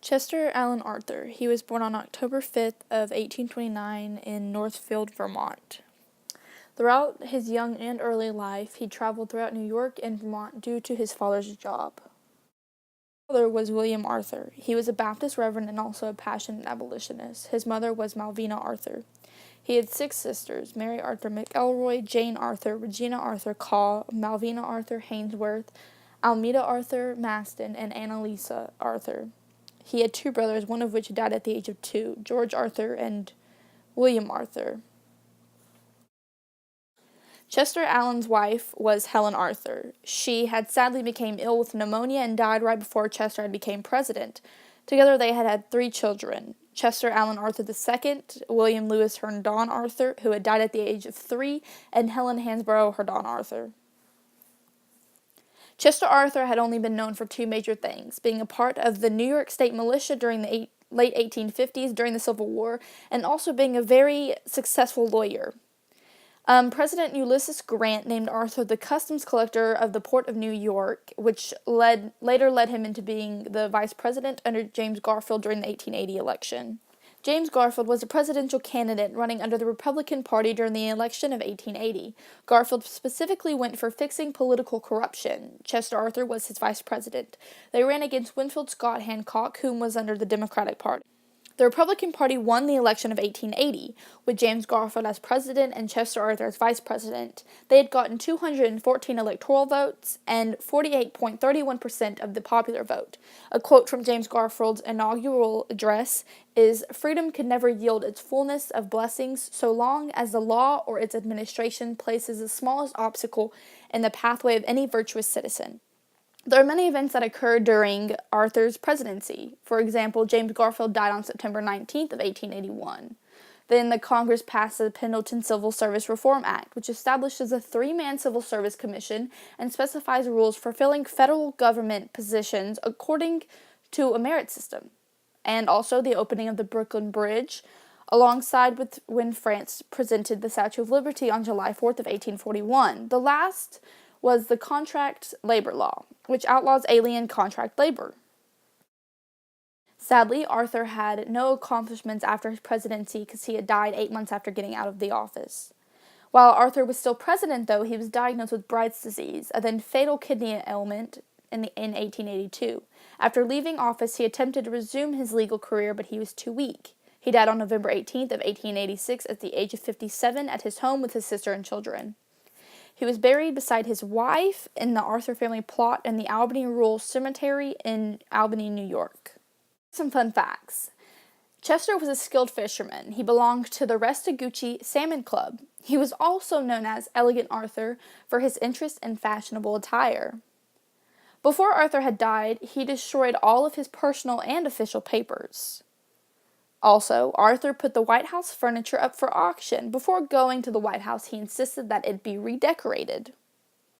Chester Alan Arthur. He was born on October 5th of 1829 in Northfield, Vermont. Throughout his young and early life, he traveled throughout New York and Vermont due to his father's job. His father was William Arthur. He was a Baptist reverend and also a passionate abolitionist. His mother was Malvina Arthur. He had 6 sisters: Mary Arthur McElroy, Jane Arthur, Regina Arthur Caw, Malvina Arthur Hainsworth, Almeda Arthur Maston, and Annalisa Arthur. He had 2 brothers, one of which died at the age of 2, George Arthur and William Arthur. Chester Alan's wife was Helen Arthur. She had sadly become ill with pneumonia and died right before Chester had become president. Together they had 3 children: Chester Alan Arthur II, William Lewis Herndon Arthur, who had died at the age of 3, and Helen Hansborough Herndon Arthur. Chester Arthur had only been known for 2 major things: being a part of the New York State Militia during the late 1850s during the Civil War, and also being a very successful lawyer. President Ulysses Grant named Arthur the customs collector of the Port of New York, which later led him into being the vice president under James Garfield during the 1880 election. James Garfield was a presidential candidate running under the Republican Party during the election of 1880. Garfield specifically went for fixing political corruption. Chester Arthur was his vice president. They ran against Winfield Scott Hancock, whom was under the Democratic Party. The Republican Party won the election of 1880, with James Garfield as president and Chester Arthur as vice president. They had gotten 214 electoral votes and 48.31% of the popular vote. A quote from James Garfield's inaugural address is, "Freedom can never yield its fullness of blessings so long as the law or its administration places the smallest obstacle in the pathway of any virtuous citizen." There are many events that occurred during Arthur's presidency. For example, James Garfield died on September 19th of 1881. Then the Congress passed the Pendleton Civil Service Reform Act, which establishes a 3-man civil service commission and specifies rules for filling federal government positions according to a merit system. And also the opening of the Brooklyn Bridge, alongside with when France presented the Statue of Liberty on July 4th of 1841. The last was the contract labor law, which outlaws alien contract labor. Sadly, Arthur had no accomplishments after his presidency because he had died 8 months after getting out of the office. While Arthur was still president, though, he was diagnosed with Bright's disease, a then fatal kidney ailment, in 1882. After leaving office, he attempted to resume his legal career, but he was too weak. He died on November 18th of 1886 at the age of 57 at his home with his sister and children. He was buried beside his wife in the Arthur family plot in the Albany Rural Cemetery in Albany, New York. Some fun facts. Chester was a skilled fisherman. He belonged to the Restagucci Salmon Club. He was also known as Elegant Arthur for his interest in fashionable attire. Before Arthur had died, he destroyed all of his personal and official papers. Also, Arthur put the White House furniture up for auction. Before going to the White House, he insisted that it be redecorated.